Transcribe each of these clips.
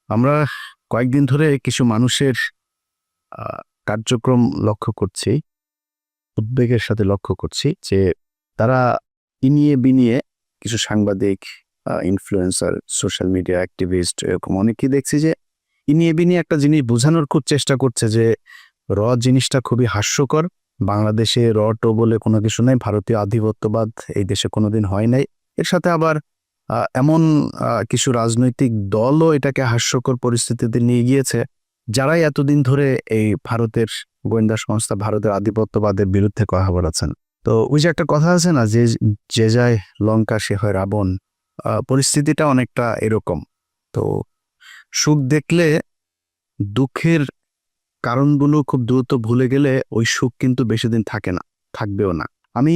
আমরা কয়েকদিন ধরে কিছু মানুষের কার্যক্রম লক্ষ্য করছি, উদ্বেগের সাথে লক্ষ্য করছি যে তারা ইনিয়ে বিনিয়ে কিছু সাংবাদিক, ইনফ্লুয়েন্সার, সোশ্যাল মিডিয়া অ্যাক্টিভিস্ট এরকম অনেকেই দেখছি যে ইনিয়ে বিনিয়ে একটা জিনিস বোঝানোর খুব চেষ্টা করছে যে জিনিসটা খুবই হাস্যকর। বাংলাদেশে টো বলে কোনো কিছু নাই, ভারতীয় আধিপত্যবাদ এই দেশে কোনোদিন হয় নাই। এর সাথে আবার এমন কিছু রাজনৈতিক দলও এটাকে হাস্যকর পরিস্থিতিতে নিয়ে গিয়েছে, যারাই এতদিন ধরে এই ভারতের গোয়েন্দা সংস্থা, ভারতের আধিপত্যবাদের বিরুদ্ধে কথা বলেছেন। তো ওই যে একটা কথা আছে না, যে যে যায় লঙ্কা সে হয় রাবণ। পরিস্থিতিটা অনেকটা এরকম। তো সুখ দেখলে দুঃখের কারণগুলো খুব দ্রুত ভুলে গেলে ওই সুখ কিন্তু বেশি দিন থাকে না, থাকবেও না। আমি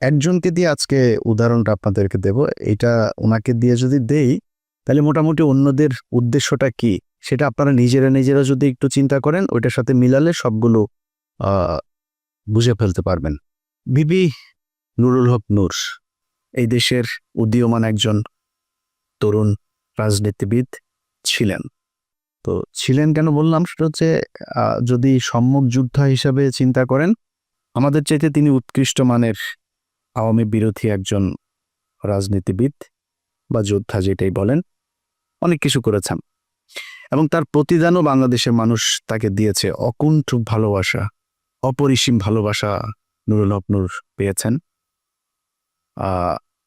একজনকে দিয়ে আজকে উদাহরণটা আপনাদেরকে দেব। এটা ওনাকে দিয়ে যদি দেই, তাহলে মোটামুটি অন্যদের উদ্দেশ্যটা কি সেটা আপনারা নিজেরা যদি একটু চিন্তা করেন, ওইটার সাথে মিলালে সবগুলো আহ বুঝে ফেলতে পারবেন। বিবি নুরুল হক নূর এই দেশের উদীয়মান একজন তরুণ রাজনীতিবিদ ছিলেন। তো ছিলেন কেন বললাম, সেটা হচ্ছে যদি সম্মুখ যোদ্ধা হিসাবে চিন্তা করেন, আমাদের চাইতে তিনি উৎকৃষ্ট মানের আওয়ামী বিরোধী একজন রাজনীতিবিদ বা যোদ্ধা, যেটাই বলেন, অনেক কিছু করেছেন এবং তার প্রতিদানও বাংলাদেশের মানুষ তাকে দিয়েছে। অকুণ্ঠ ভালোবাসা, অপরিসীম ভালোবাসা নুরুল হক নূর পেয়েছেন।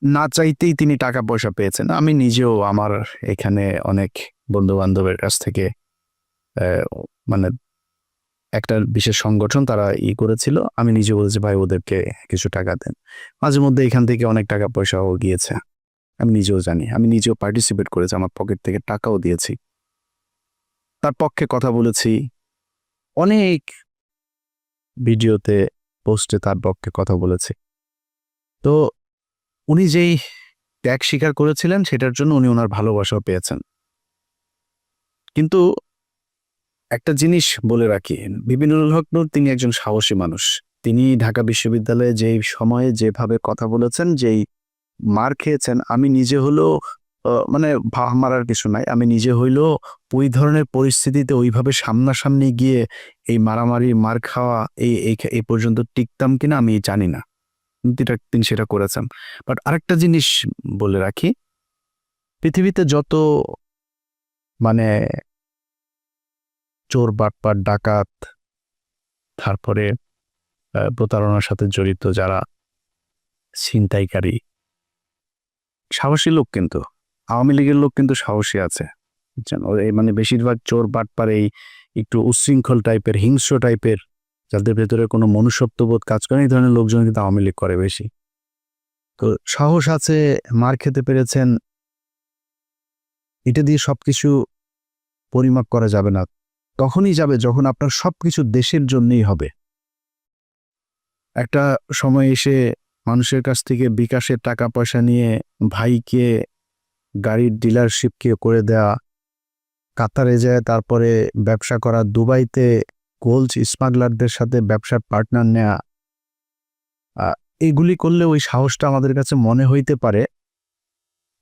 না চাইতেই তিনি টাকা পয়সা পেয়েছেন। আমি নিজেও আমার এখানে অনেক বন্ধু বান্ধবের কাছ থেকে মানে একটা বিশেষ সংগঠন তারা করেছিল, আমি নিজে বলেছি ভাই ওদেরকে কিছু টাকা দেন। মাঝে মধ্যে এখান থেকে অনেক টাকা পয়সাও গিয়েছে, আমি নিজেও জানি। আমি নিজেও পার্টিসিপেট করেছি, আমার পকেট থেকে টাকাও দিয়েছি, তার পক্ষে কথা বলেছি অনেক ভিডিওতে, পোস্টে তার পক্ষে কথা বলেছি। তো উনি যেই ত্যাগ স্বীকার করেছিলেন সেটার জন্য উনি ওনার ভালোবাসাও পেয়েছেন। কিন্তু একটা জিনিস বলে রাখি, বিবি নুরুল হক নূর তিনি একজন সাহসী মানুষ। তিনি ঢাকা বিশ্ববিদ্যালয়ে যেই সময়ে যেভাবে কথা বলেছেন, যেই মার খেয়েছেন, আমি নিজে হলেও মানে ভাব মারার কিছু নাই, আমি নিজে হইলেও ওই ধরনের পরিস্থিতিতে ওইভাবে সামনাসামনি গিয়ে এই মারামারি মার খাওয়া এই পর্যন্ত টিকতাম কিনা আমি জানি না, কিন্তু তিনি সেটা করেছেন। বাট আরেকটা জিনিস বলে রাখি, পৃথিবীতে যত মানে চোর, বাটপার, ডাকাত, তারপরে প্রতারণার সাথে জড়িত যারা ছিনতাইকারী, সাহসী লোক কিন্তু আওয়ামী লীগের লোক কিন্তু সাহসী আছে, বুঝছেন? মানে বেশিরভাগ চোর বাটপার এই একটু উচ্ছৃঙ্খল টাইপের, হিংস্র টাইপের, যাদের ভেতরে কোনো মনুষ্যত্ববোধ কাজ করে, এই ধরনের লোকজন কিন্তু আওয়ামী লীগ করে বেশি। তো সাহস আছে, মার খেতে পেরেছেন, এটা দিয়ে সবকিছু পরিমাপ করা যাবে না। তখনই যাবে যখন আপনার সবকিছু দেশের জন্যই হবে। একটা সময় এসে মানুষের কাছ থেকে বিকাশের টাকা পয়সা নিয়ে ভাইকে গাড়ির ডিলারশিপকে করে দেয়া, কাতারে যায় তারপরে ব্যবসা করা, দুবাইতে গোল্ড স্মাগলারদের সাথে ব্যবসার পার্টনার নেয়া, এগুলি করলে ওই সাহসটা আমাদের কাছে মনে হইতে পারে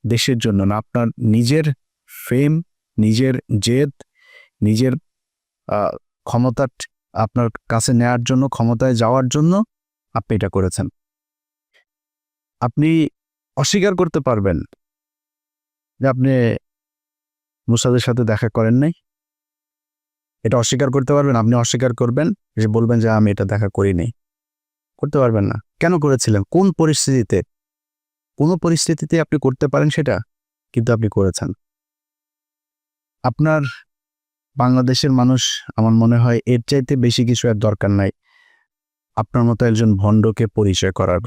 দেশের জন্য না, আপনার নিজের ফেম, নিজের জেদ, নিজের ক্ষমতা আপনার কাছে নেয়ার জন্য, ক্ষমতায় যাওয়ার জন্য আপনি এটা করেছেন। আপনি অস্বীকার করতে পারবেন যে আপনি মুসাদের সাথে দেখা করেন নাই, এটা অস্বীকার করতে পারবেন। আপনি অস্বীকার করবেন, যে বলবেন যে আমি এটা দেখা করি নাই, করতে পারবেন না। কেন করেছিলেন, কোন পরিস্থিতিতে? কোনো পরিস্থিতিতে আপনি করতে পারেন সেটা, কিন্তু আপনি করেছেন। আপনার বাংলাদেশের মানুষ, আমার মনে হয় এর চাইতে বেশি কিছু আর দরকার নাই আপনার মতো একজন ভণ্ডকে পরিচয় করার,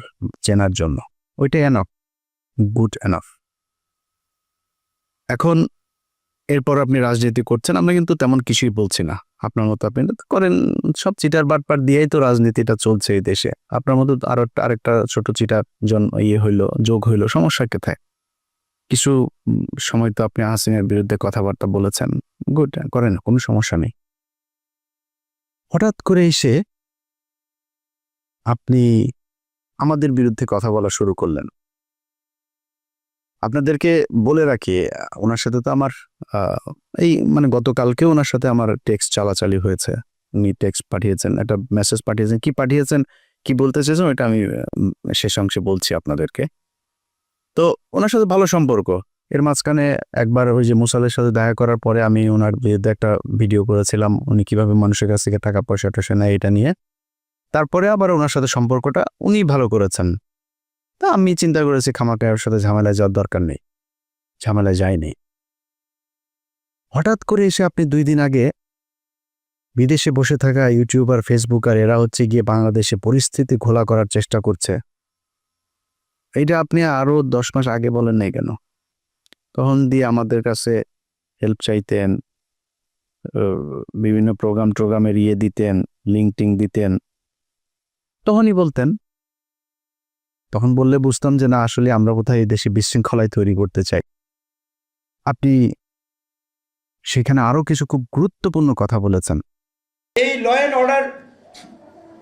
চেনার জন্য। ওইটাই এনাফ, গুড এনাফ। এখন এরপর আপনি রাজনীতি করছেন, আমরা কিন্তু তেমন কিছুই বলছি না। আপনার মতো আপনি করেন, সব চিটার বাটপার দিয়েই তো রাজনীতিটা চলছে এই দেশে। আপনার মতো আরেকটা ছোট চিটার হইলো, যোগ হইলো, সমস্যা কোথায়? কিছু সময় তো আপনি হাসিনের বিরুদ্ধে কথাবার্তা বলেছেন, গুড, করেন, কোনো সমস্যা নেই। হঠাৎ করে এসে আপনি আমাদের বিরুদ্ধে কথা বলা শুরু করলেন। আপনাদেরকে বলে রাখি, ওনার সাথে তো আমার এই মানে গতকালকে ওনার সাথে আমার টেক্সট চালাচালি হয়েছে। উনি টেক্সট পাঠিয়েছেন, একটা মেসেজ পাঠিয়েছেন, কি পাঠিয়েছেন, কি বলতে চেয়েছেন ওটা আমি শেষ অংশে বলছি আপনাদেরকে। তো ওনার সাথে ভালো সম্পর্ক। এর মাঝখানে একবার ওই যে মুসালের সাথে দেখা করার পরে আমি ওনার বিরুদ্ধে একটা ভিডিও করেছিলাম, উনি কিভাবে মানুষের কাছ থেকে টাকা পয়সা টয়সা নেয় এটা নিয়ে। তারপরে আবার ওনার সাথে সম্পর্কটা উনি ভালো করেছেন। তা আমি চিন্তা করেছি খামাখা ওর সাথে ঝামেলায় যাওয়ার দরকার নেই, ঝামেলায় যায়নি। হঠাৎ করে এসে আপনি 2 দিন আগে বিদেশে বসে থাকা ইউটিউবার, ফেসবুকার এরা হচ্ছে গিয়ে বাংলাদেশে পরিস্থিতি ঘোলা করার চেষ্টা করছে। এইটা আপনি আরো 10 মাস আগে বলেন নাই কেন? তখন দিয়ে আমাদের কাছে হেল্প চাইতেন, বিভিন্ন প্রোগ্রামের দিতেন, লিঙ্ক টিঙ্ক দিতেন, তখনই বলতেন। তখন বললে বুঝতাম যে না, আসলে আমরা কোথায় এই দেশে বিশৃঙ্খলায় তৈরি করতে চাই। আপনি সেখানে আরো কিছু খুব গুরুত্বপূর্ণ কথা বলেছেন। এই ল অ্যান্ড অর্ডার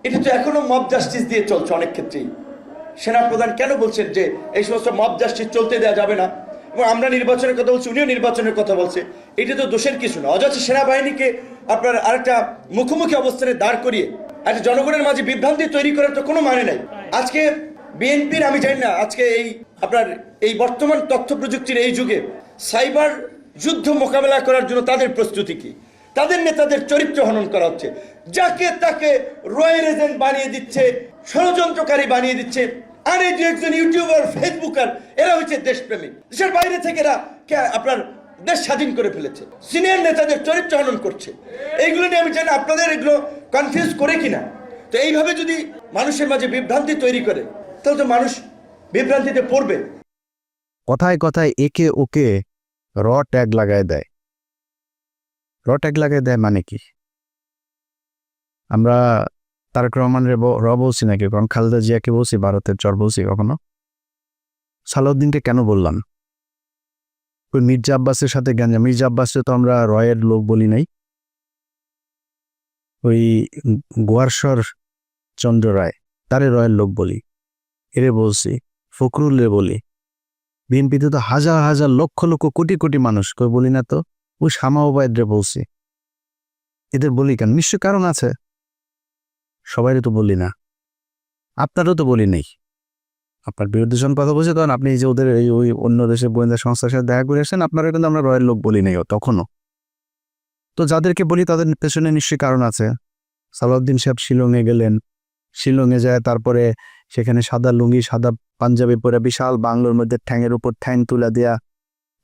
এটা তো এখনো মব জাস্টিস দিয়ে চলছে অনেক ক্ষেত্রেই। সেনাপ্রধান কেন বলছেন যে এই সমস্ত মব জাস্টিস চলতে দেওয়া যাবে না, এবং আমরা নির্বাচনের কথা বলছি, উনিও নির্বাচনের কথা বলছে। এটা তো দোষের কিছু না। অযথা সেনাবাহিনীকে আপনার আরেকটা মুখোমুখি অবস্থানে দাঁড় করিয়ে একটা জনগণের মাঝে বিভ্রান্তি তৈরি করার তো কোনো মানে নাই। আজকে বিএনপির আমি জানি না, আজকে এই বর্তমান তথ্য প্রযুক্তির এই যুগে সাইবার যুদ্ধ মোকাবেলা করার জন্য তাদের প্রস্তুতি কি? তাদের নেতাদের চরিত্র হনন করা হচ্ছে, যাকে তাকে রয়্যাল এজেন্ট বানিয়ে দিচ্ছে, ষড়যন্ত্রকারী বানিয়ে দিচ্ছে। আর এই যে একজন ইউটিউবার, ফেসবুকার, এরা হচ্ছে দেশপ্রেমিক। দেশের বাইরে থেকে এরা আপনার দেশ স্বাধীন করে ফেলেছে, সিনিয়র নেতাদের চরিত্র হনন করছে। এইগুলো নিয়ে আমি জানি আপনাদের এগুলো কনফিউজ করে কিনা। তো এইভাবে যদি মানুষের মাঝে বিভ্রান্তি তৈরি করে, তাহলে তো মানুষ বিভ্রান্তিতে পড়বে। কথায় কথায় একে ওকে র ট্যাগ লাগায় দেয়। র ট্যাগ লাগায় দেয় মানে কি? আমরা তারেক রহমানের র বলছি নাকি, কারণ খালেদা জিয়াকে বলছি, ভারতের চর বলছি কখনো? সালাউদ্দিনকে কেন বললাম? ওই মির্জা আব্বাসের সাথে গ্যাঞ্জাম। মির্জা আব্বাসে তো আমরা রয়ের লোক বলি নাই। ওই গোয়ারশর চন্দ্র রায়, তারে রয়ের লোক বলি, এরে বলছি। ফখরুলরে বলি। বিএনপিতে তো হাজার হাজার লক্ষ লক্ষ কোটি কোটি মানুষ, কই বলি না তো? ওই শামা ওবায়দরে বলছি। এদের বলি কেন? নিশ্চয় কারণ আছে। সবাইরে তো বলি না, আপনারও তো বলি নেই। আপনার বিরুদ্ধে যখন কথা বলছে তখন আপনি এই যে ওদের ওই অন্য দেশের গোয়েন্দা সংস্থার সাথে দেখা করে আসেন, আপনারা কিন্তু আমরা রয়ের লোক বলি নাই তখনও। তো যাদেরকে বলি তাদের পেছনে নিশ্চয়ই কারণ আছে। সালাউদ্দিন সাহেব শিলংয়ে গেলেন, শিলংয়ে যায় তারপরে সেখানে সাদা লুঙ্গি, সাদা পাঞ্জাবি পরে বিশাল বাংলোর মধ্যে ঠ্যাঙের উপর ঠ্যাং তুলে দেয়া,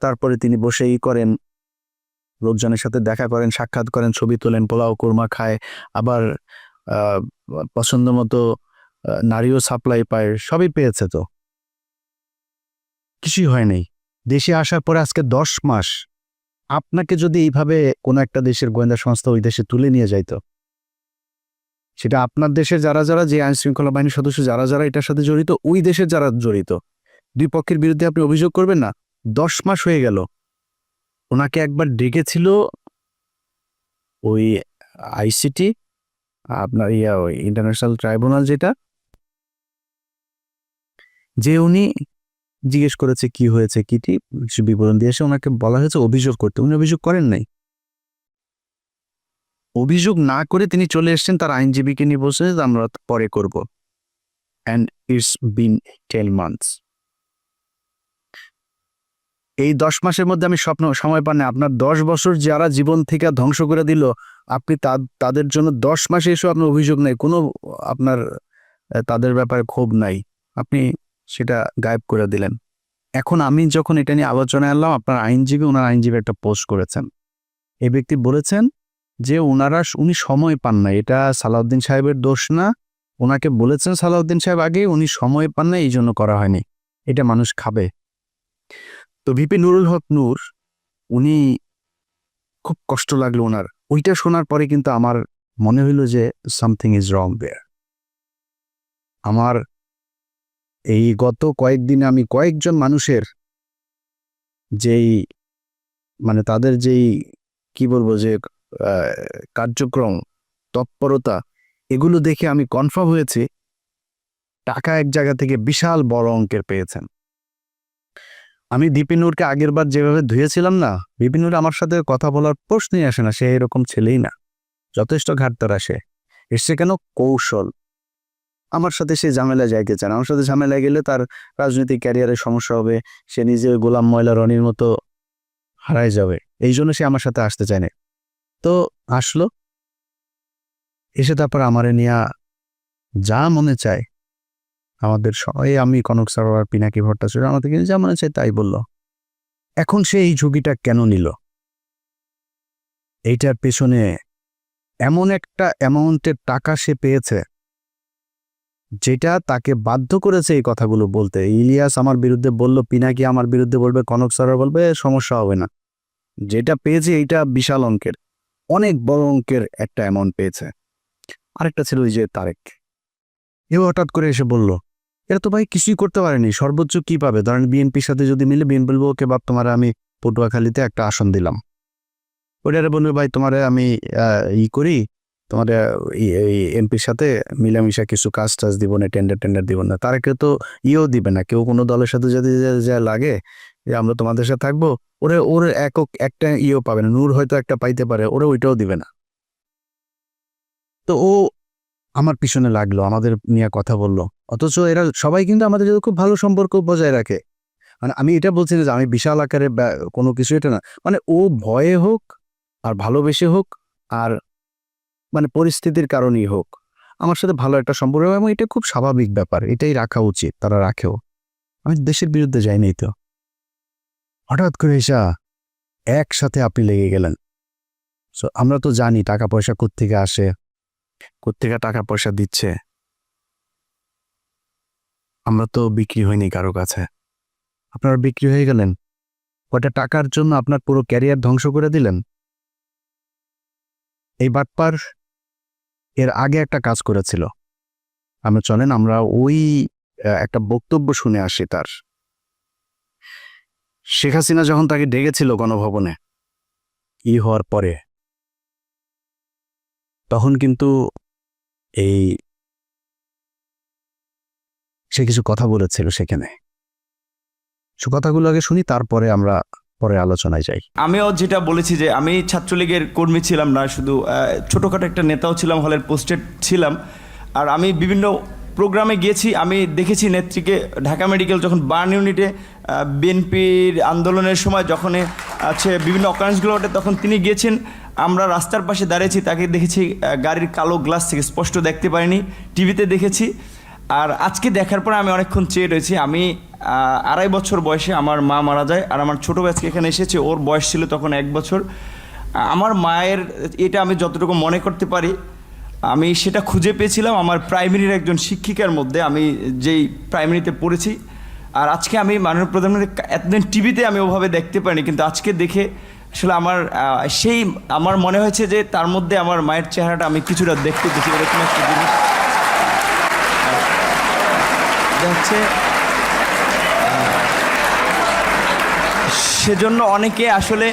তারপরে তিনি বসে করেন, লোকজনের সাথে দেখা করেন, সাক্ষাৎ করেন, ছবি তোলেন, পোলাও কোরমা খায়, আবার পছন্দ মতো নারীও সাপ্লাই পায়, সবই পেয়েছে। তো কিছুই হয় নাই। দেশে আসার পরে আজকে 10 মাস আপনাকে যদি এইভাবে কোনো একটা দেশের গোয়েন্দা সংস্থা ওই দেশে তুলে নিয়ে যাইতো, সেটা আপনার দেশের যারা যারা, যে আইন শৃঙ্খলা বাহিনীর সদস্য যারা যারা এটার সাথে জড়িত, ওই দেশের যারা জড়িত, দুই পক্ষের বিরুদ্ধে আপনি অভিযোগ করবেন না? 10 মাস হয়ে গেল। ওনাকে একবার ডেকেছিল ওই আইসিটি, আপনার ওই ইন্টারন্যাশনাল ট্রাইব্যুনাল, যেটা, যে উনি জিজ্ঞেস করেছে কি হয়েছে, কিটি বিবরণ দিয়েছে, ওনাকে বলা হয়েছে অভিযোগ করতে। উনি অভিযোগ করেন নাই। অভিযোগ না করে তিনি চলে এসেছেন, তার আইনজীবীকে নিয়ে বলছে যে আমরা পরে করব। And it's been 10 months. এই 10 মাসের মধ্যে আমি সময় পান না। আপনার 10 বছর যারা জীবন থেকে ধ্বংস করে দিল, আপনি তাদের জন্য 10 মাসে এসেও আপনার অভিযোগ নেই, কোনো আপনার তাদের ব্যাপারে ক্ষোভ নাই, আপনি সেটা গায়েব করে দিলেন। এখন আমি যখন এটা নিয়ে আলোচনায় আনলাম, আপনার ওনার আইনজীবী একটা পোস্ট করেছেন। এই ব্যক্তি বলেছেন যে উনি সময় পান না, এটা সালাউদ্দিন সাহেবের দোষ না। ওনাকে বলেছেন সালাউদ্দিন সাহেব আগে, উনি সময় পান না, এই জন্য করা হয়নি। এটা মানুষ খাবে। তো ভিপি নুরুল হক নূর, উনি খুব কষ্ট লাগলো ওনার। ওইটা শোনার পরে কিন্তু আমার মনে হইল যে সামথিং ইজ রং দেয়ার। আমার এই গত কয়েকদিনে আমি কয়েকজন মানুষের যেই মানে তাদের যেই কি বলবো যে কার্যক্রম, তৎপরতা, এগুলো দেখে আমি কনফার্ম হয়েছি টাকা এক জায়গা থেকে বিশাল বড় অঙ্কের পেয়েছেন। আমি দীপিনুরকে আগের বার যেভাবে ধুয়েছিলাম না, দীপিনুর আমার সাথে কথা বলার প্রশ্নই আসে না, সে এরকম ছেলেই না, যথেষ্ট ঘাটতার আসে। এসছে কেন? কৌশল। আমার সাথে সে ঝামেলা যাইতে চায় না, আমার সাথে ঝামেলা গেলে তার রাজনৈতিক ক্যারিয়ারে সমস্যা হবে, সে নিজে গোলাম ময়লা রনির মতো হারায় যাবে, এই জন্য সে আমার সাথে আসতে চায় না। তো আসলো, এসে তারপর আমারে নিয়া যা মনে চায়, আমাদের সবাই, আমি কনক সরোয়ার, পিনাকি ভট্টাচার্য, আমাদেরকে যা মনে চায় তাই বলল। এখন সে এই ঝুঁকিটা কেন নিল? এইটার পেছনে এমন একটা অ্যামাউন্টের টাকা সে পেয়েছে যেটা তাকে বাধ্য করেছে এই কথাগুলো বলতে। ইলিয়াস আমার বিরুদ্ধে বলল, পিনাকি আমার বিরুদ্ধে বলবে, কনক সরোয়ার বলবে, সমস্যা হবে না। যেটা পেয়েছে এইটা বিশাল অঙ্কের, অনেক বড় অঙ্কের একটা অ্যামাউন্ট পেয়েছে। আরেকটা ছিল ওই যে তারেক, এও হঠাৎ করে এসে বলল, এরা তো ভাই কিছুই করতে পারেনি, সর্বোচ্চ কি পাবে? ধরেন বিএনপির সাথে যদি মিলে, বিএনপি বলবো ওকে বাপ তোমার আমি পটুয়াখালীতে একটা আসন দিলাম, ওইটারে বলবে ভাই তোমারে আমি করি, তোমার এমপির সাথে মিলামিশা কিছু কাজ টাজ দিব না, টেন্ডার দিব না। তারা কেউ তো দিবে না, কেউ কোনো দলের সাথে যদি যা লাগে যে আমরা তোমাদের সাথে থাকবো, ওর একক একটা পাবে না। নূর হয়তো একটা পাইতে পারে, ওরা ওইটাও দিবে না। তো ও আমার পিছনে লাগলো, আমাদের নিয়ে কথা বললো, অথচ এরা সবাই কিন্তু আমাদের সাথে খুব ভালো সম্পর্ক বজায় রাখে। মানে আমি এটা বলছি না যে আমি বিশাল আকারে কোনো কিছু, এটা না, মানে ও ভয়ে হোক আর ভালোবেসে হোক আর মানে পরিস্থিতির কারণেই হোক, আমার সাথে ভালো একটা সম্পর্ক, এবং এটা খুব স্বাভাবিক ব্যাপার, এটাই রাখা উচিত, তারা রাখেও। আমি দেশের বিরুদ্ধে যাইনি। তো হঠাৎ করে এসা একসাথে আপনি লেগে গেলেন। সো আমরা তো জানি টাকা পয়সা কোত্থেকে আসে, কোত্থেকে টাকা পয়সা দিচ্ছে। আমরা তো বিক্রি হইনি কারো কাছে, আপনারা বিক্রি হয়ে গেলেন। কয়টা টাকার জন্য আপনার পুরো ক্যারিয়ার ধ্বংস করে দিলেন। এই বাটপার এর আগে একটা কাজ করেছিল, আমরা চলেন আমরা ওই একটা বক্তব্য শুনে আসি তার। শেখ হাসিনা যখন তাকে ডেকেছিল গণভবনে হওয়ার পরে, তখন কিন্তু সে কিছু কথা বলেছিল সেখানে। সে কথাগুলো আগে শুনি, তারপরে আমরা পরে আলোচনায় যাই। আমিও যেটা বলেছি যে আমি ছাত্রলীগের কর্মী ছিলাম না, শুধু ছোটোখাটো একটা নেতাও ছিলাম, হলের পোস্টেড ছিলাম। আর আমি বিভিন্ন প্রোগ্রামে গিয়েছি, আমি দেখেছি নেত্রীকে ঢাকা মেডিকেল যখন বার্ন ইউনিটে বিএনপির আন্দোলনের সময় যখন বিভিন্ন অকারেন্সগুলো ওঠে, তখন তিনি গিয়েছেন। আমরা রাস্তার পাশে দাঁড়িয়েছি, তাকে দেখেছি গাড়ির কালো গ্লাস থেকে, স্পষ্ট দেখতে পারিনি, টিভিতে দেখেছি। আর আজকে দেখার পর আমি অনেকক্ষণ চেয়ে রয়েছি। আমি 2.5 বছর বয়সে আমার মা মারা যায়, আর আমার ছোটো আজকে এখানে এসেছে, ওর বয়স ছিল তখন 1 বছর। আমার মায়ের এটা আমি যতটুকু মনে করতে পারি, আমি সেটা খুঁজে পেয়েছিলাম আমার প্রাইমারির একজন শিক্ষিকার মধ্যে, আমি যেই প্রাইমারিতে পড়েছি। আর আজকে আমি মাননীয় প্রধানমন্ত্রী এতদিন টিভিতে আমি ওভাবে দেখতে পারিনি, কিন্তু আজকে দেখে আসলে আমার মনে হয়েছে যে তার মধ্যে আমার মায়ের চেহারাটা আমি কিছুটা দেখতে পেয়েছি, এরকম একটা জিনিস হচ্ছে। সেজন্য অনেকে আসলে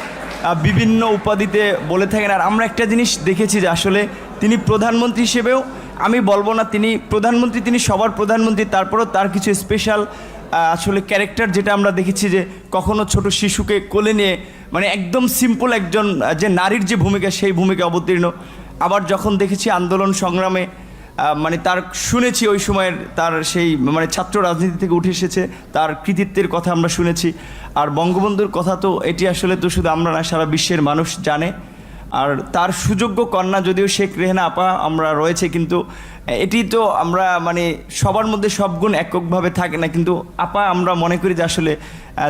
বিভিন্ন উপাধিতে বলে থাকেন। আর আমরা একটা জিনিস দেখেছি যে আসলে তিনি প্রধানমন্ত্রী হিসেবেও, আমি বলবো না তিনি প্রধানমন্ত্রী, তিনি সবার প্রধানমন্ত্রী, তারপরেও তার কিছু স্পেশাল আসলে ক্যারেক্টার যেটা আমরা দেখেছি, যে কখনো ছোট শিশুকে কোলে নিয়ে, মানে একদম সিম্পল একজন যে নারীর যে ভূমিকা, সেই ভূমিকা অবতীর্ণ। আবার যখন দেখেছি আন্দোলন সংগ্রামে, মানে তার শুনেছি ওই সময়ের তার সেই মানে ছাত্র রাজনীতি থেকে উঠে এসেছে, তার কৃতিত্বের কথা আমরা শুনেছি। আর বঙ্গবন্ধুর কথা তো এটি আসলে তো শুধু আমরা না, সারা বিশ্বের মানুষ জানে। আর তার সুযোগ্য কন্যা যদিও শেখ রেহেনা আপা আমরা রয়েছে, কিন্তু এটি তো আমরা মানে সবার মধ্যে সব গুণ এককভাবে থাকে না, কিন্তু আপা আমরা মনে করি যে আসলে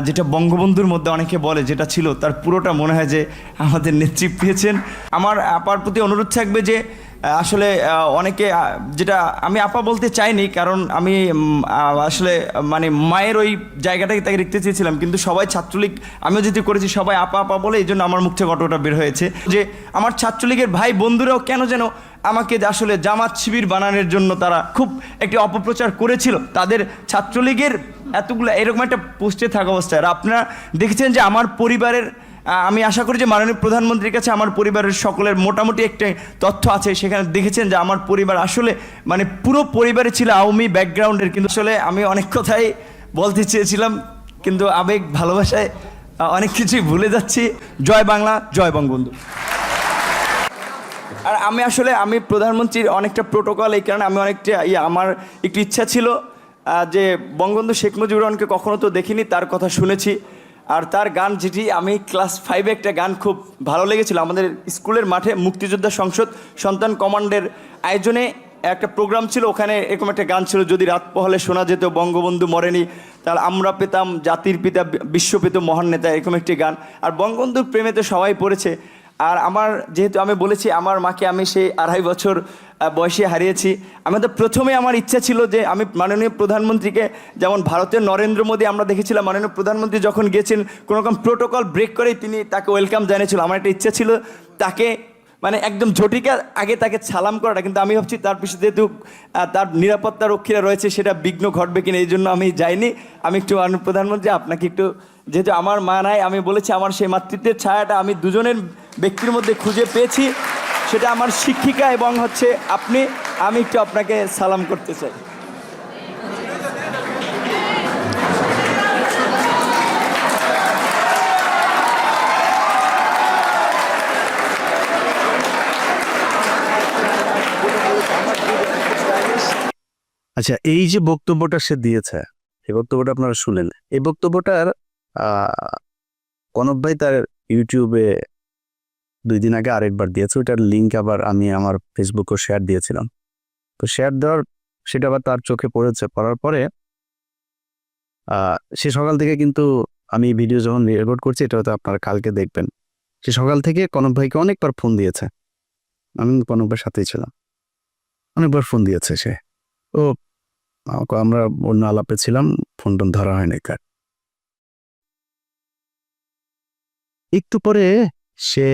যেটা বঙ্গবন্ধুর মধ্যে অনেকে বলে যেটা ছিল, তার পুরোটা মনে হয় যে আমাদের নেত্রী পেয়েছেন। আমার আপার প্রতি অনুরোধ থাকবে যে আসলে অনেকে, যেটা আমি আপা বলতে চাইনি, কারণ আমি আসলে মানে মায়ের ওই জায়গাটাকে তাকে রাখতে চেয়েছিলাম, কিন্তু সবাই ছাত্রলীগ আমিও যেটি করেছি সবাই আপা আপা বলে, এই জন্য আমার মুখ থেকে অটোটা বের হয়েছে যে আমার ছাত্রলীগের ভাই বন্ধুরাও কেন যেন আমাকে আসলে জামাত শিবির বানানোর জন্য তারা খুব একটি অপপ্রচার করেছিল। তাদের ছাত্রলীগের এতগুলো এরকম একটা পোস্টে থাকা অবস্থায়, আর আপনারা দেখেছেন যে আমার পরিবারের, আমি আশা করি যে মাননীয় প্রধানমন্ত্রীর কাছে আমার পরিবারের সকলের মোটামুটি একটা তথ্য আছে, সেখানে দেখেছেন যে আমার পরিবার আসলে মানে পুরো পরিবারে ছিল আওয়ামী ব্যাকগ্রাউন্ডের। কিন্তু আসলে আমি অনেক কথাই বলতে চেয়েছিলাম, কিন্তু আবেগ ভালোবাসায় অনেক কিছুই ভুলে যাচ্ছি। জয় বাংলা, জয় বঙ্গবন্ধু। আর আমি প্রধানমন্ত্রীর অনেকটা প্রোটোকল, এই কারণে আমি অনেকটা আমার একটু ইচ্ছা ছিল যে বঙ্গবন্ধু শেখ মুজিবুর রহমানকে কখনো তো দেখিনি, তার কথা শুনেছি। আর তার গান যেটি আমি ক্লাস 5-এ একটা গান খুব ভালো লেগেছিল, আমাদের স্কুলের মাঠে মুক্তিযোদ্ধা সংসদ সন্তান কমান্ডের আয়োজনে একটা প্রোগ্রাম ছিল, ওখানে এরকম একটা গান ছিল, যদি রাত পোহালে শোনা যেত বঙ্গবন্ধু মরেনি, তাহলে আমরা পেতাম জাতির পিতা বিশ্ব পেত মহান নেতা, এরকম একটি গান। আর বঙ্গবন্ধুর প্রেমে তো সবাই পড়েছে। আর যেহেতু আমি বলেছি আমার মাকে আমি সেই 2.5 বছর বয়সে হারিয়েছি, আমাদের প্রথমে আমার ইচ্ছা ছিল যে আমি মাননীয় প্রধানমন্ত্রীকে, যেমন ভারতের নরেন্দ্র মোদী আমরা দেখেছিলাম মাননীয় প্রধানমন্ত্রী যখন গিয়েছেন কোনো রকম প্রোটোকল ব্রেক করেই তিনি তাকে ওয়েলকাম জানিয়েছিল, আমার একটা ইচ্ছা ছিল তাকে মানে একদম ঝটিকা আগে তাকে সালাম করাটা। কিন্তু আমি ভাবছি তার পিছনে যেহেতু তার নিরাপত্তা রক্ষীরা রয়েছে, সেটা বিঘ্ন ঘটবে কিনা, এই জন্য আমি যাইনি। আমি একটু প্রধানমন্ত্রী আপনাকে একটু, যেহেতু আমার মা নাই, আমি বলেছি আমার সেই মাতৃত্বের ছায়াটা আমি দুজনের ব্যক্তির মধ্যে খুঁজে পেয়েছি, সেটা আমার শিক্ষিকা এবং হচ্ছে আপনি। আমি একটু আপনাকে সালাম করতে চাই। আচ্ছা, এই যে বক্তব্যটা সে দিয়েছে, এই বক্তব্যটা আপনারা শুনলেন। এই বক্তব্যটার কনক ভাই তার ইউটিউবে 2 দিন আগে আরেকবার দিয়েছে, ওইটার লিঙ্ক আবার আমি আমার ফেসবুকেও শেয়ার দিয়েছিলাম। তো শেয়ার দেওয়ার সেটা আবার তার চোখে পড়েছে, পড়ার পরে সে সকাল থেকে কিন্তু আমি ভিডিও যখন রেকর্ড করছি, এটা হয়তো আপনারা কালকে দেখবেন, সে সকাল থেকে কনক ভাইকে অনেকবার ফোন দিয়েছে। আমি কনক ভাইয়ের সাথেই ছিলাম, অনেকবার ফোন দিয়েছে সে। ও আমরা অন্য আলাপে ছিলাম, ফোন টোন ধরা হয়নি কার। একটু পরে সে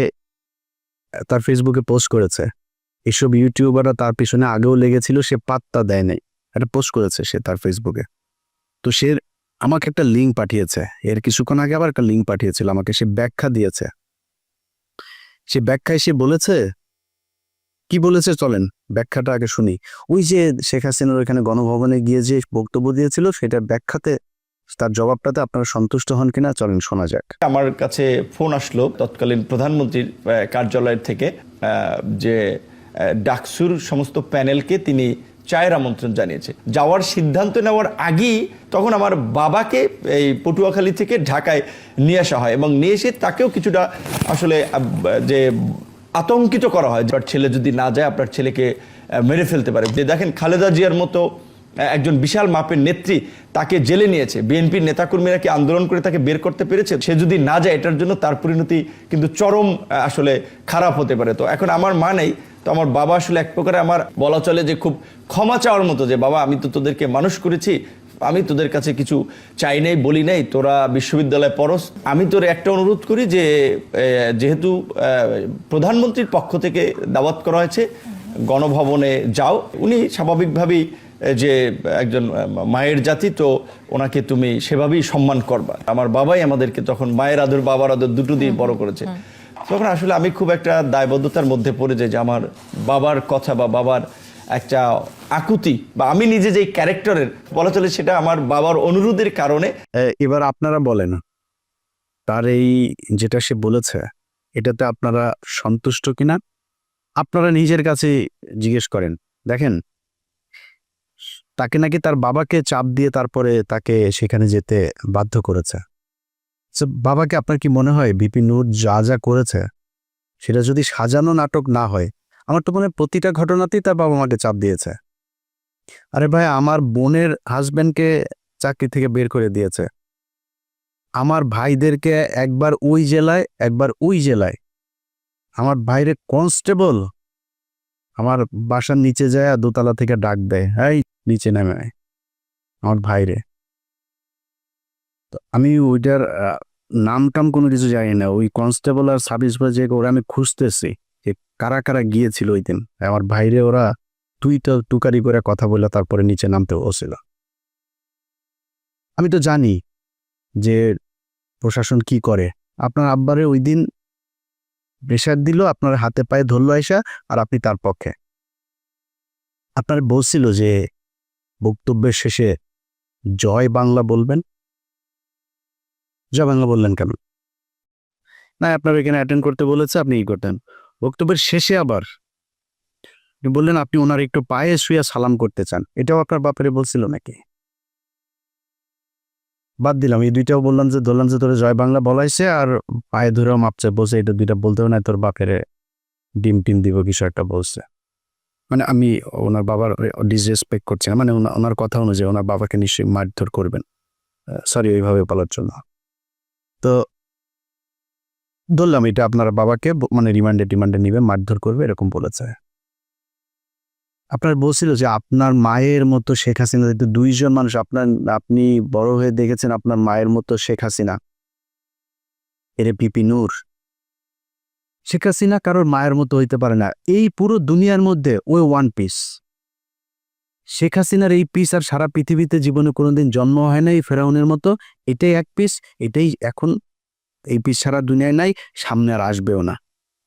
তার ফেসবুকে পোস্ট করেছে, এসব ইউটিউবাররা তার পিছনে আগেও লেগেছিল, সে পাত্তা দেয় নাই, একটা পোস্ট করেছে সে তার ফেসবুকে। তো সে আমাকে একটা লিঙ্ক পাঠিয়েছে, এর কিছুক্ষণ আগে আবার একটা লিঙ্ক পাঠিয়েছিল আমাকে, সে ব্যাখ্যা দিয়েছে। সে ব্যাখ্যায় সে বলেছে, কি বলেছে চলেন ব্যাখ্যাটা আগে শুনি। ওই যে শেখ হাসিনার ওইখানে গণভবনে গিয়ে যে বক্তব্য দিয়েছিল, সেটা ব্যাখ্যাতে তার জবাবটাতে আপনারা সন্তুষ্ট হন কিনা চলেন শোনা যাক। আমার কাছে ফোন আসলো তৎকালীন প্রধানমন্ত্রীর কার্যালয়ের থেকে, যে ডাকসুর সমস্ত প্যানেলকে তিনি চায়ের আমন্ত্রণ জানিয়েছে। যাওয়ার সিদ্ধান্ত নেওয়ার আগেই তখন আমার বাবাকে এই পটুয়াখালী থেকে ঢাকায় নিয়ে আসা হয়, এবং নিয়ে এসে তাকেও কিছুটা আসলে যে আতঙ্কিত করা হয়, আপনার ছেলে যদি না যায় আপনার ছেলেকে মেরে ফেলতে পারে। যে দেখেন খালেদা জিয়ার মতো একজন বিশাল মাপের নেত্রী, তাকে জেলে নিয়েছে, বিএনপির নেতাকর্মীরা কি আন্দোলন করে তাকে বের করতে পেরেছে? সে যদি না যায় এটার জন্য তার পরিণতি কিন্তু চরম আসলে খারাপ হতে পারে। তো এখন আমার মা নেই, তো আমার বাবা আসলে এক প্রকারে আমার বলা চলে যে খুব ক্ষমা চাওয়ার মতো, যে বাবা আমি তো তোদেরকে মানুষ করেছি, আমি তোদের কাছে কিছু চাই নাই, বলি নাই, তোরা বিশ্ববিদ্যালয়ে পড়স, আমি তোর একটা অনুরোধ করি যে যেহেতু প্রধানমন্ত্রীর পক্ষ থেকে দাওয়াত করা হয়েছে, গণভবনে যাও। উনি স্বাভাবিকভাবেই যে একজন মায়ের জাতি, তো ওনাকে তুমি সেভাবেই সম্মান করবা। আমার বাবাই আমাদেরকে তখন মায়ের আদর বাবার আদর দুটো দিয়ে বড় করেছে। তখন আসলে আমি খুব একটা দায়বদ্ধতার মধ্যে পড়ে যাই যে আমার বাবার কথা বা বাবার একটা আকুতি, বা আমি নিজে যে ক্যারেক্টারের বলা চলে, সেটা আমার বাবার অনুরোধের কারণে। এবার আপনারা বলেন, তার এই যেটা সে বলেছে এটাতে আপনারা সন্তুষ্ট কিনা? আপনারা নিজের কাছে জিজ্ঞেস করেন। দেখেন, তাকে নাকি তার বাবাকে চাপ দিয়ে তারপরে তাকে সেখানে যেতে বাধ্য করেছে। বাবাকে আপনার কি মনে হয় বিপি নূর যা যা করেছে সেটা যদি সাজানো নাটক না হয়, আমার তো মনে হয় প্রতিটা ঘটনাতেই তার বাবা মাকে চাপ দিয়েছে। আরে ভাই, আমার বোনের হাজবেন্ডকে চাকরি থেকে বের করে দিয়েছে, আমার ভাইদেরকে একবার ওই জেলায় একবার ওই জেলায়, আমার ভাইরে কনস্টেবল আমার বাসার নিচে যায় দোতলা থেকে ডাক দেয়, এই নিচে নেমে আয় আমার ভাইরে। তো আমি ওইটার নাম টাম কোনো কিছু জানি না, ওই কনস্টেবল আর সাব ইন্সপেক্টর ওরা আমি খুঁজতেছি যে কারা কারা গিয়েছিল ওই দিন আমার ভাইরে, ওরা টুকারি করে কথা বলে তারপরে নিচে নামতে বসছিল। আমি তো জানি যে প্রশাসন কি করে। আপনার আব্বারে ওই দিন প্রেশার দিল, আপনার হাতে পায়ে ধরলো আইসা, আর আপনি তার পক্ষে। আপনার বলছিল যে বক্তব্যের শেষে জয় বাংলা বলবেন, জয় বাংলা বললেন কেন? না, আপনার এখানে অ্যাটেন্ড করতে বলেছে, আপনি করতেন। বক্তব্যের শেষে আবার আপনি বললেন আপনি ওনার একটু পায়ে শুয়ে সালাম করতে চান। এটাও আপনার বাপেরে বলছিল নাকি? বাদ দিলাম, এই দুইটাও বললাম যে তোর জয় বাংলা বলাইছে আর পায়ে ধরেও মাপছে, বলছে এটা দুইটা বলতেও না, তোর বাপেরে ডিম টিম দিব কিছু একটা বলছে। মানে আমি ওনার বাবার ডিসরেসপেক্ট করছি না, মানে ওনার কথা অনুযায়ী ওনার বাবাকে নিশ্চয়ই মারধর করবেন, সরি ওইভাবে বলার জন্য। তো ধরলাম এটা আপনার বাবাকে মানে রিমান্ডে নিবে, মারধর করবে এরকম বলেছে। আপনার বলছিল যে আপনার মায়ের মতো শেখ হাসিনা, দুইজন মানুষ, আপনি বড় হয়ে দেখেছেন আপনার মায়ের মতো শেখ হাসিনা, এরে পিপি নূর। শেখ হাসিনা কারোর মায়ের মতো হইতে পারে না, এই পুরো দুনিয়ার মধ্যে ওই ওয়ান পিস। শেখ হাসিনার এই পিস আর সারা পৃথিবীতে জীবনে কোনোদিন জন্ম হয় না এই ফেরাউনের মতো, এটাই এক পিস, এটাই এখন এই পিস সারা দুনিয়ায় নাই, সামনে আর আসবেও না।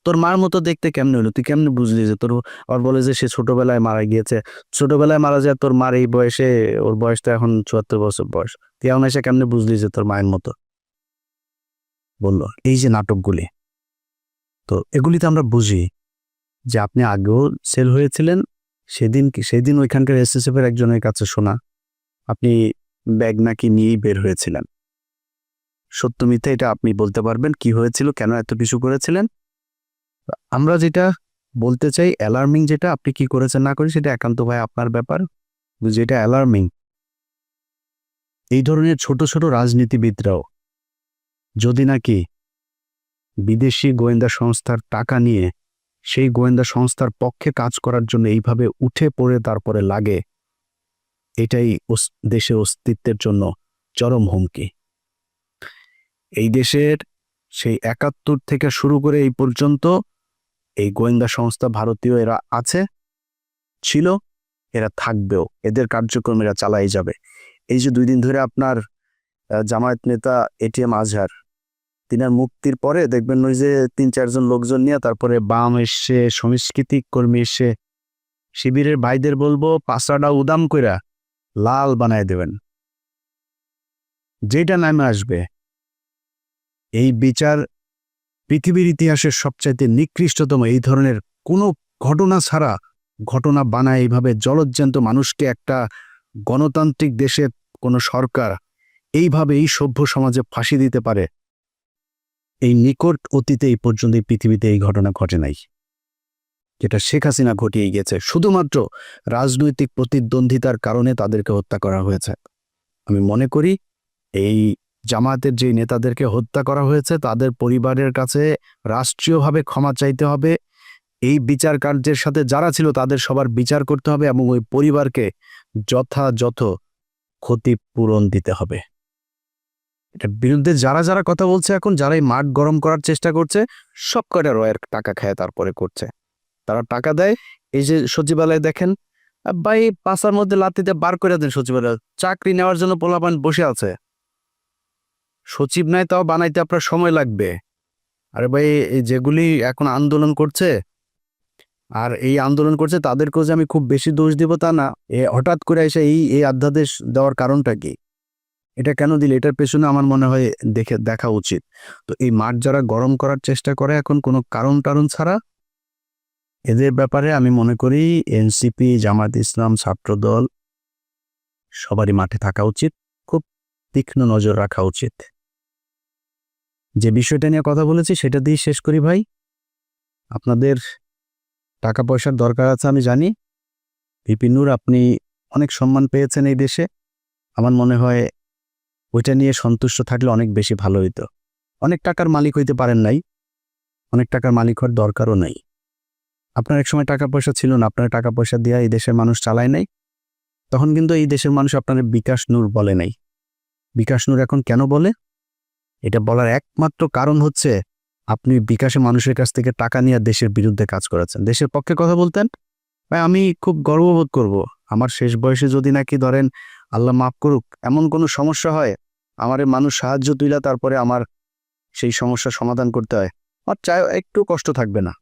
তোর মার মতো দেখতে কেমনে হলো, তুই কেমনে বুঝলি যে তোর, আর বলে যে সে ছোটবেলায় মারা গিয়েছে, ছোটবেলায় মারা যায় তোর মার এই বয়সে, ওর বয়স তো এখন ৭৪ বছর বয়স, তুই এখন এসে কেমনে বুঝলি যে তোর মায়ের মতো? বললো এই যে নাটকগুলি, তো এগুলিতে আমরা বুঝি যে আপনি আগেও সেল হয়েছিলেন, সেদিন ওইখানকার এসএসএফ এর একজনের কাছে শোনা আপনি ব্যাগ নাকি নিয়েই বের হয়েছিলেন। সত্য মিথ্যা এটা আপনি বলতে পারবেন, কি হয়েছিল, কেন এত কিছু করেছিলেন। আমরা যেটা বলতে চাই, অ্যালার্মিং যেটা, আপনি কি করেছেন না করেন সেটা একান্ত ভাই আপনার ব্যাপার। যেটা অ্যালার্মিং, এই ধরনের ছোট ছোট রাজনীতিবিদরাও যদি নাকি বিদেশি গোয়েন্দা সংস্থার টাকা নিয়ে সেই গোয়েন্দা সংস্থার পক্ষে কাজ করার জন্য এইভাবে উঠে পড়ে তারপরে লাগে, এটাই দেশের অস্তিত্বের জন্য চরম হুমকি। এই দেশের সেই ৭১ থেকে শুরু করে এই পর্যন্ত এই গোয়েন্দা সংস্থা ভারতীয় এরা আছে, ছিল, এরা থাকবেও, এদের কার্যক্রম এরা চালাই যাবে। এই যে ২ দিন ধরে আপনার জামায়াত নেতা এটিএম আজহার, তিনার মুক্তির পরে দেখবেন ওই যে ৩-৪ জন লোকজন নিয়ে তারপরে বাম এসে, সংস্কৃতি কর্মী এসে, শিবিরের ভাইদের বলবো পাছাটা উদাম কইরা লাল বানায় দেবেন। যেটা নামে আসবে এই বিচার পৃথিবীর ইতিহাসের সবচাইতে নিকৃষ্টতম, এই ধরনের কোনো ঘটনা ছাড়া ঘটনা বানায় এইভাবে জলজ্জান্ত মানুষকে একটা গণতান্ত্রিক দেশে কোনো সরকার এইভাবে এই সভ্য সমাজে ফাঁসি দিতে পারে, এই নিকট অতীতে এই পর্যন্ত এই পৃথিবীতে এই ঘটনা ঘটে নাই, যেটা শেখ হাসিনা ঘটিয়ে গেছে। শুধুমাত্র রাজনৈতিক প্রতিদ্বন্দ্বিতার কারণে তাদেরকে হত্যা করা হয়েছে। আমি মনে করি এই জামায়াতের যে নেতাদেরকে হত্যা করা হয়েছে তাদের পরিবারের কাছে রাষ্ট্রীয়ভাবে ক্ষমা চাইতে হবে, এই বিচার কার্যের সাথে যারা ছিল তাদের সবার বিচার করতে হবে এবং ওই পরিবারকে যথাযথ ক্ষতিপূরণ দিতে হবে। এটার বিরুদ্ধে যারা যারা কথা বলছে, এখন যারাই মাঠ গরম করার চেষ্টা করছে, সব কয়টা রয়ের টাকা খায় তারপরে করছে। তারা টাকা দেয়, এই যে সচিবালয়ে দেখেন ভাই, পাশার মধ্যে লাথিতে বার করে দেন সচিবালয়, চাকরি নেওয়ার জন্য পোলাপান বসে আছে, সচিব নাই তাও বানাইতে আপনার সময় লাগবে। আরে ভাই, এই যেগুলি এখন আন্দোলন করছে আর এই আন্দোলন করছে তাদেরকেও যে আমি খুব বেশি দোষ দিব তা না, হঠাৎ করে এসে এই অধ্যাদেশ দেওয়ার কারণটা কি, এটা কেন দিলে, এটার পেছনে আমার মনে হয় দেখা উচিত। তো এই মাঠ যারা গরম করার চেষ্টা করে এখন কোনো কারণ ছাড়া, এদের ব্যাপারে আমি মনে করি এনসিপি, জামায়াত ইসলাম, ছাত্রদল সবারই মাঠে থাকা উচিত, খুব তীক্ষ্ণ নজর রাখা উচিত। যে বিষয়টা নিয়ে কথা বলেছি সেটা দিয়ে শেষ করি ভাই। আপনাদের টাকা পয়সার দরকার আছে আমি জানি, ভিপি নূর আপনি অনেক সম্মান পেয়েছেন এই দেশে, আমার মনে হয় ওইটা নিয়ে সন্তুষ্ট থাকলে অনেক বেশি ভালো হইতো। অনেক টাকার মালিক হইতে পারেন নাই, অনেক টাকার মালিক হওয়ার দরকারও নাই। আপনার এক সময় টাকা পয়সা ছিল না, আপনার টাকা পয়সা দিয়ে এই দেশের মানুষ চালায় নাই, তখন কিন্তু এই দেশের মানুষ আপনার বিকাশ নূর বলে নাই। বিকাশ নূর এখন কেন বলে, এটা বলার একমাত্র কারণ হচ্ছে আপনি বিকাশে মানুষের কাছ থেকে টাকা নিয়ে দেশের বিরুদ্ধে কাজ করেছেন। দেশের পক্ষে কথা বলতেন, ভাই আমি খুব গর্ববোধ করব আমার শেষ বয়সে যদি নাকি ধরেন আল্লাহ মাফ করুক এমন কোনো সমস্যা হয়, আমার মানুষ সাহায্য তুইলা তারপরে আমার সেই সমস্যার সমাধান করতে হয়, আমার চাই একটু কষ্ট থাকবে না।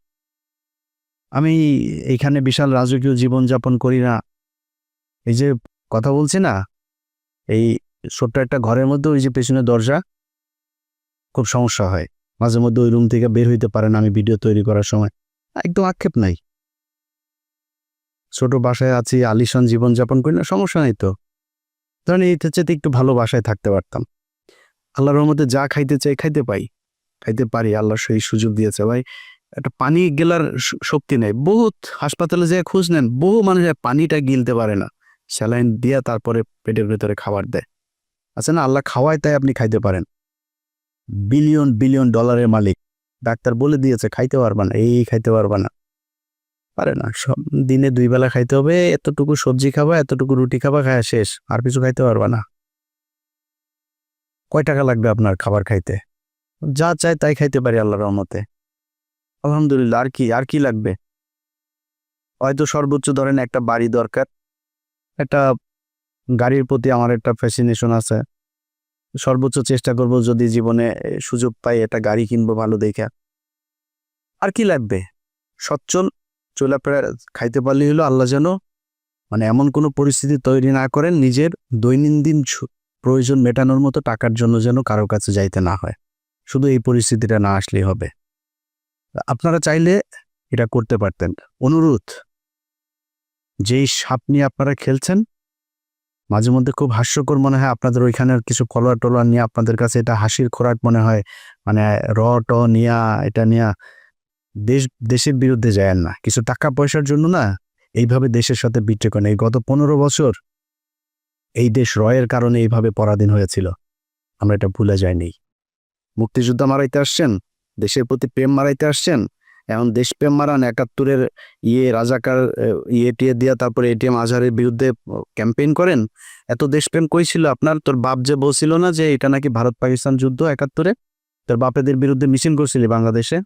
আমি এইখানে বিশাল রাজকীয় জীবনযাপন করি না, এই যে কথা বলছি না, এই ছোট্ট একটা ঘরের মধ্যে ওই যে পেছনে দরজা, খুব সমস্যা হয়, মাঝে মধ্যে ওই রুম থেকে বের হইতে পারেন আমি ভিডিও তৈরি করার সময়, একদম আক্ষেপ নাই। ছোট বাসায় আছি, আলিশান জীবনযাপন করি না, সমস্যা নেই তো। ধরেন এইটার চেয়ে একটু ভালো বাসায় থাকতে পারতাম। আল্লাহর রহমতে যা খাইতে চাই খাইতে পারি, আল্লাহ সেই সুযোগ দিয়েছে ভাই। একটা পানি গেলার শক্তি নেই, বহুত হাসপাতালে যেয়ে খোঁজ নেন, বহু মানুষ পানিটা গিলতে পারে না, স্যালাইন দিয়া তারপরে পেটের ভেতরে খাবার দেয়। আচ্ছা না, আল্লাহ খাওয়ায় তাই আপনি খাইতে পারেন। বিলিয়ন বিলিয়ন ডলারের মালিক, ডাক্তার বলে দিয়েছে খাইতে পারবা না, এই খাইতে পারবা না, পারে না। সব দিনে 2 বেলা খাইতে হবে, এতটুকু সবজি খাবা, এতটুকু রুটি খাবা, খায়া শেষ, আর কিছু খাইতে পারবা না। কয় টাকা লাগবে আপনার খাবার খাইতে? যা চাই তাই খাইতে পারি আল্লাহর রহমতে, আলহামদুলিল্লাহ। আর কি লাগবে? হয়তো সর্বোচ্চ ধরেন একটা বাড়ি দরকার, একটা গাড়ির প্রতি আমার একটা ফ্যাসিনেশন আছে, সর্বোচ্চ চেষ্টা করব যদি জীবনে সুযোগ পাই একটা গাড়ি কিনবো ভালো দেখে। আর কি লাগবে? সচ্ছল চলাফেরা খাইতে পারলে হলো। আল্লাহ যেন মানে এমন কোনো পরিস্থিতি তৈরি না করেন নিজের দৈনন্দিন প্রয়োজন মেটানোর মতো টাকার জন্য যেন কারো কাছে যাইতে না হয়। শুধু এই পরিস্থিতিটা না আসলেই হবে। আপনারা চাইলে এটা করতে পারতেন। অনুরোধ, যেই সাপ নিয়ে আপনারা খেলছেন মাঝে মধ্যে খুব হাস্যকর মনে হয়, আপনাদের ওইখানের কিছু ফলোয়ার টলোয়ার নিয়ে আপনাদের কাছে এটা হাসির খোরাক মনে হয়, মানে ট নিয়া এটা নিয়া দেশের বিরুদ্ধে যায় না, কিছু টাকা পয়সার জন্য না এইভাবে দেশের সাথে বিট্রে করেন। এই গত 15 বছর এই দেশ রয়ের কারণে এইভাবে পরাধীন হয়েছিল, আমরা এটা ভুলে যাইনি। মুক্তিযোদ্ধা মারাইতে আসছেন, দেশের প্রতি প্রেম মারাইতে আসছেন, এখন দেশপ্রেম মারান, 71-এর রাজাকার টিয়ে দিয়া তারপরে এটিএম আজহারের বিরুদ্ধে ক্যাম্পেইন করেন। এত দেশপ্রেম কই ছিল আপনার? তোর বাপ যে বলছিল না যে এটা নাকি ভারত পাকিস্তান যুদ্ধ 71-এ, তোর বাপেদের বিরুদ্ধে মিছিল করছিলি বাংলাদেশে,